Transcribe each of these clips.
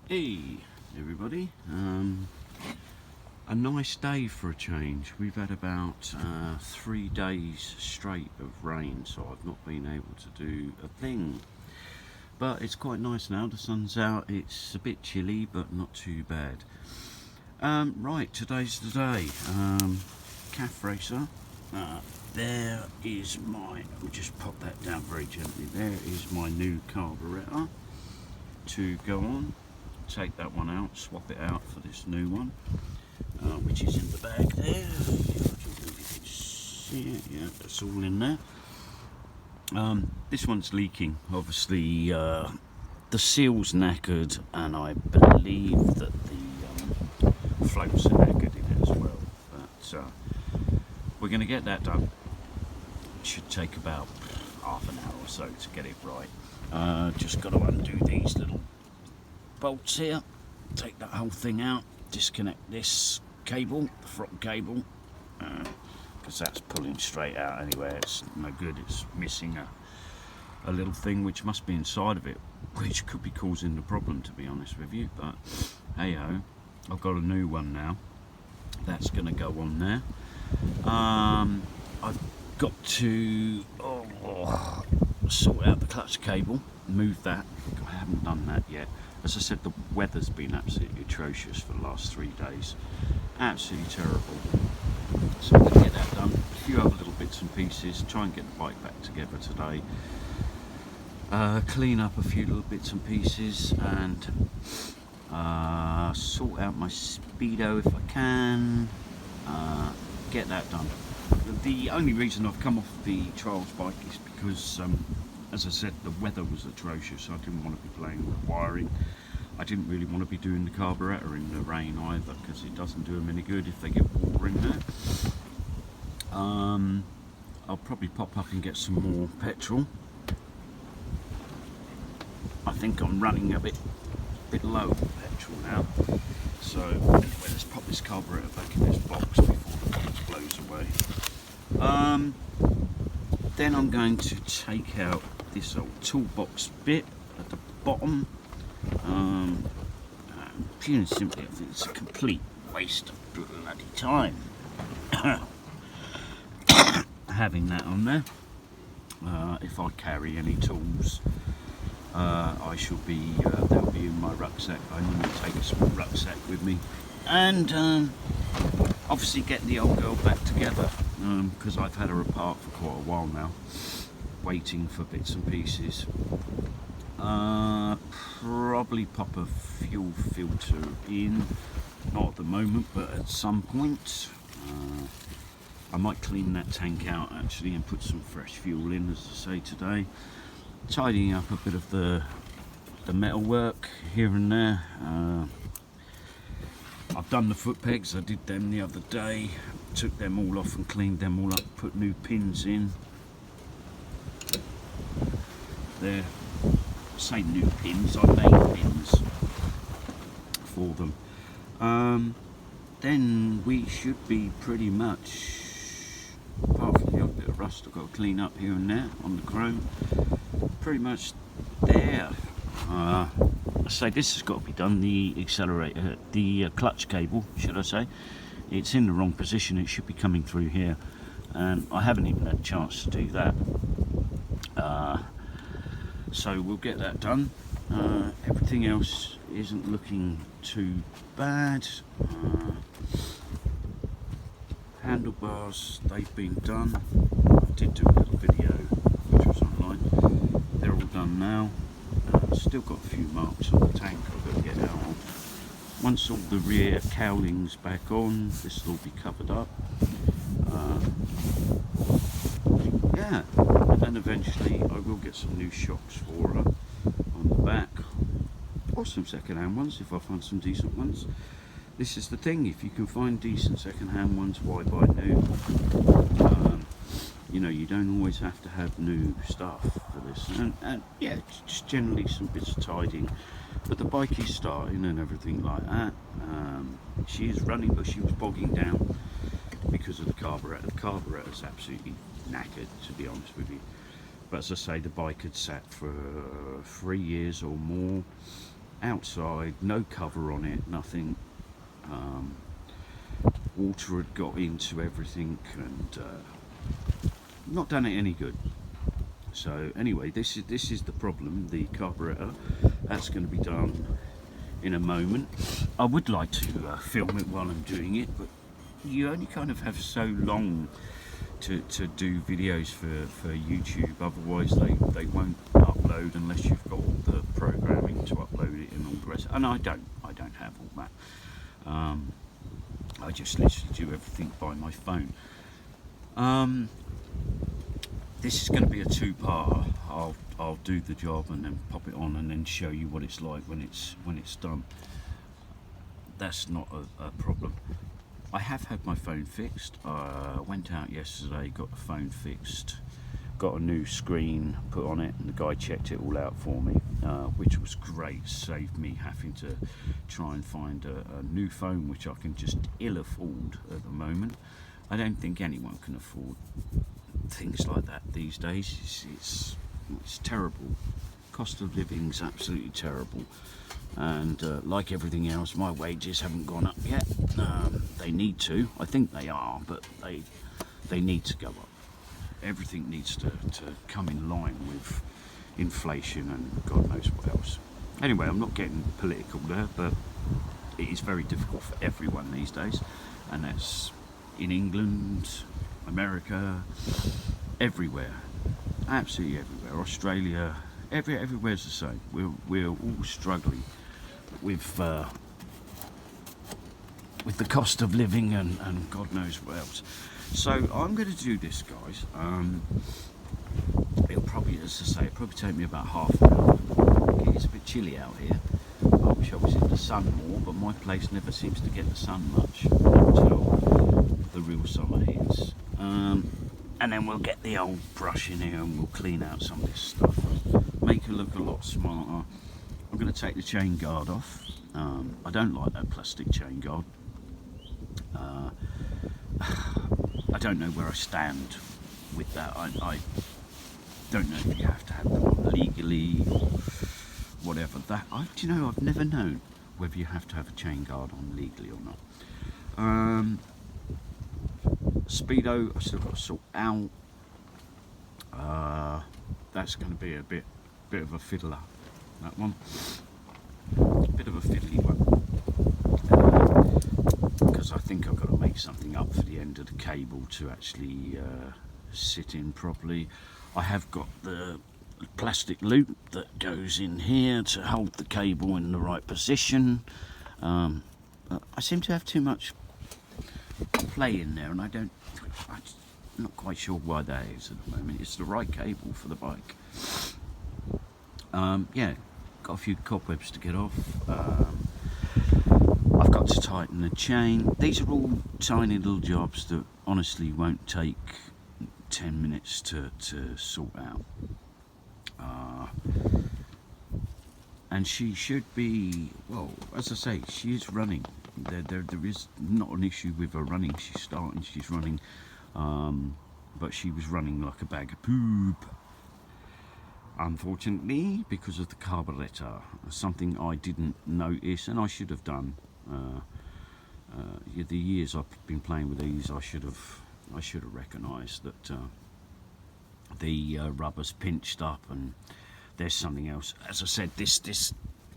Hey everybody, a nice day for a change. We've had about 3 days straight of rain, so I've not been able to do a thing. But it's quite nice now, the sun's out, it's a bit chilly but not too bad. Right, today's the day. Calf racer. There is my, we'll just pop that down very gently. There is my new carburettor to go on. Take that one out, swap it out for this new one, which is in the bag there. If you can see it, yeah, that's all in there. This one's leaking. Obviously, the seal's knackered, and I believe that the floats are knackered in it as well. But we're going to get that done. It should take about half an hour or so to get it right. Just got to undo these little bolts here, take that whole thing out, disconnect this cable, the throttle cable, because that's pulling straight out anyway. It's no good, it's missing a little thing which must be inside of it, which could be causing the problem, to be honest with you. But hey ho, I've got a new one now that's going to go on there. I've got to sort out the clutch cable, move that. I haven't done that yet. As I said, the weather's been absolutely atrocious for the last 3 days. Absolutely terrible. So I'm going to get that done. A few other little bits and pieces. Try and get the bike back together today. Clean up a few little bits and pieces and sort out my speedo if I can. Get that done. The only reason I've come off the trials bike is because as I said, the weather was atrocious. I didn't want to be playing with wiring. I didn't really want to be doing the carburettor in the rain either, because it doesn't do them any good if they get water in there. I'll probably pop up and get some more petrol. I think I'm running a bit low on petrol now. So anyway, let's pop this carburettor back in this box before the box blows away. Then I'm going to take out this old toolbox bit at the bottom. Pure and simply, I think it's a complete waste of bloody time having that on there. If I carry any tools, I shall be, they'll be in my rucksack. I normally take a small rucksack with me, and obviously get the old girl back together, because I've had her apart for quite a while now, waiting for bits and pieces. Probably pop a fuel filter in, not at the moment, but at some point. I might clean that tank out actually and put some fresh fuel in, as I say today. Tidying up a bit of the metal work here and there. I've done the foot pegs, I did them the other day, took them all off and cleaned them all up, put new pins in. There, I say new pins, I made pins for them. Then we should be pretty much, apart from the odd bit of rust I've got to clean up here and there on the chrome, pretty much there. I say this has got to be done, the accelerator, the clutch cable, should I say. It's in the wrong position, it should be coming through here, and I haven't even had a chance to do that. So we'll get that done. Everything else isn't looking too bad. Handlebars, they've been done. I did do a little video which was online. They're all done now. Still got a few marks on the tank I've got to get out of. Once all the rear cowling's back on, this will all be covered up. Yeah, and then eventually I will get some new shocks for her on the back, or some second-hand ones if I find some decent ones. This is the thing, if you can find decent second-hand ones, why buy new? You know, you don't always have to have new stuff for this, and yeah, just generally some bits of tidying. But the bike is starting and everything like that. She is running, but she was bogging down because of the carburettor. The carburettor's absolutely knackered, to be honest with you. But as I say, the bike had sat for 3 years or more. outside, no cover on it, nothing. Water had got into everything and not done it any good. So anyway, this is the problem, the carburetor. That's going to be done in a moment. I would like to film it while I'm doing it, but you only kind of have so long to do videos for YouTube, otherwise they won't upload unless you've got all the programming to upload it and all the rest. And I don't have all that. I just literally do everything by my phone. This is going to be a two-part. I'll do the job and then pop it on and then show you what it's like when it's done. That's not a problem. I have had my phone fixed. I went out yesterday, got the phone fixed, got a new screen put on it, and the guy checked it all out for me, which was great. Saved me having to try and find a new phone, which I can just ill afford at the moment. I don't think anyone can afford things like that these days. It's terrible. Cost of living's absolutely terrible. And like everything else, my wages haven't gone up yet. They need to. I think they are, but they need to go up. Everything needs to come in line with inflation and God knows what else. Anyway, I'm not getting political there, but it is very difficult for everyone these days, and that's in England, America, everywhere, absolutely everywhere. Australia, everywhere's the same. We're all struggling with the cost of living and God knows what else. So I'm going to do this, guys. It'll probably, as I say, it'll probably take me about half an hour. It's a bit chilly out here. I wish I was in the sun more, but my place never seems to get the sun much until the real summer hits. And then we'll get the old brush in here and we'll clean out some of this stuff, make it look a lot smarter. I'm going to take the chain guard off. I don't like that plastic chain guard. I don't know where I stand with that. I don't know if you have to have them on legally or whatever. Do you know, I've never known whether you have to have a chain guard on legally or not. Speedo, I've still got to sort out. That's going to be a bit of a fiddler, that one. Bit of a fiddly one. Because I think I've got to make something up for the end of the cable to actually sit in properly. I have got the plastic loop that goes in here to hold the cable in the right position. I seem to have too much play in there, and I'm not quite sure why that is at the moment. It's the right cable for the bike. Yeah, got a few cobwebs to get off. I've got to tighten the chain. These are all tiny little jobs that honestly won't take 10 minutes to sort out. And she should be, well, as I say, she is running. There is not an issue with her running. She's running, but she was running like a bag of poop. Unfortunately, because of the carburetor, something I didn't notice, and I should have done. The years I've been playing with these, I should have recognised that the rubber's pinched up, and there's something else. As I said, this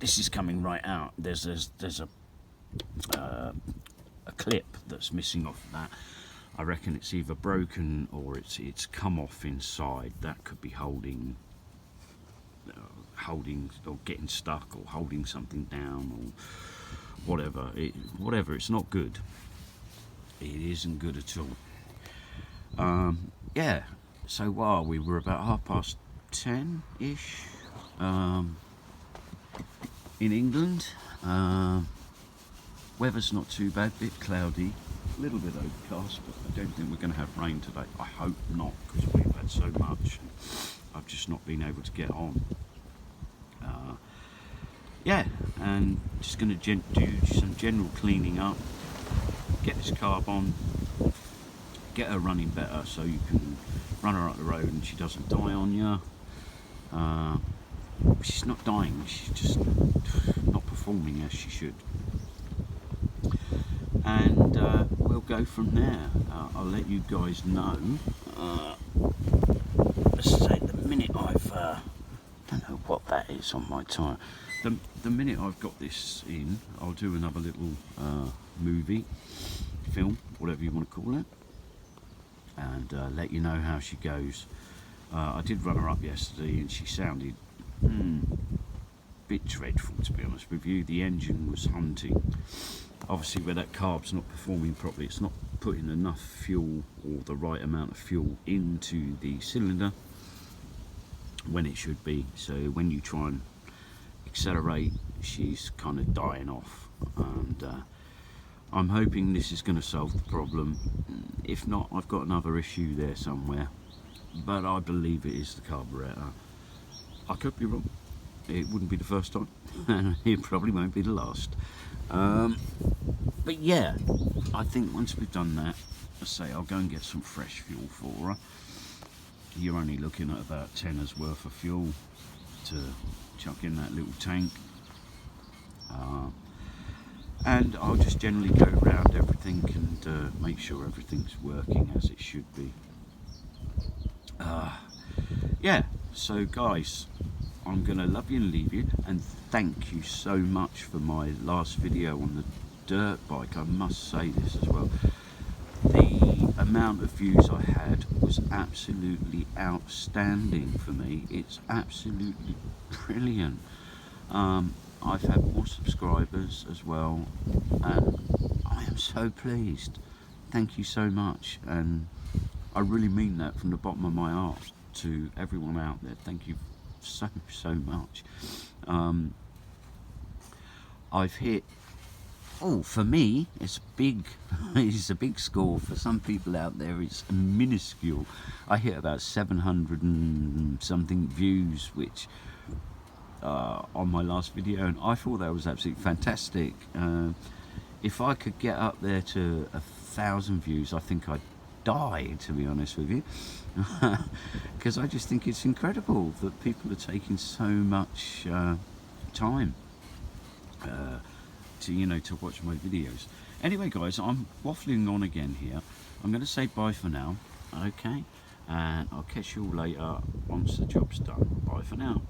is coming right out. There's a clip that's missing off that. I reckon it's either broken or it's come off inside. That could be holding or getting stuck or holding something down or whatever. It's not good. It isn't good at all. Yeah, so while we were about 10:30-ish in England. Weather's not too bad, bit cloudy, a little bit overcast, but I don't think we're going to have rain today. I hope not, because we've had so much. I've just not been able to get on. Yeah, and just going to do some general cleaning up, get this carb on, get her running better so you can run her up the road and she doesn't die on you. She's not dying, she's just not performing as she should. And we'll go from there. I'll let you guys know. Let's say the minute I've don't know what that is on my tire. The minute I've got this in, I'll do another little movie, film, whatever you want to call it, and let you know how she goes. I did run her up yesterday, and she sounded a bit dreadful, to be honest with you. The engine was hunting. Obviously, where that carb's not performing properly, it's not putting enough fuel or the right amount of fuel into the cylinder when it should be. So when you try and accelerate, she's kind of dying off. And I'm hoping this is going to solve the problem. If not, I've got another issue there somewhere, but I believe it is the carburetor. I could be wrong. It wouldn't be the first time, and it probably won't be the last. But yeah, I think once we've done that, let's say I'll go and get some fresh fuel for her. You're only looking at about 10's worth of fuel to chuck in that little tank. And I'll just generally go around everything and make sure everything's working as it should be. Yeah, so guys, I'm gonna love you and leave you, and thank you so much for my last video on the dirt bike. I must say this as well. The amount of views I had was absolutely outstanding for me. It's absolutely brilliant. I've had more subscribers as well, and I am so pleased. Thank you so much, and I really mean that from the bottom of my heart to everyone out there. Thank you so much. I've hit, for me it's big. It's a big score. For some people out there it's minuscule. I hit about 700 and something views, which on my last video, and I thought that was absolutely fantastic. If I could get up there to 1,000 views, I think I'd die, to be honest with you, because I just think it's incredible that people are taking so much time to watch my videos. Anyway guys, I'm waffling on again here. I'm going to say bye for now, okay, and I'll catch you all later once the job's done. Bye for now.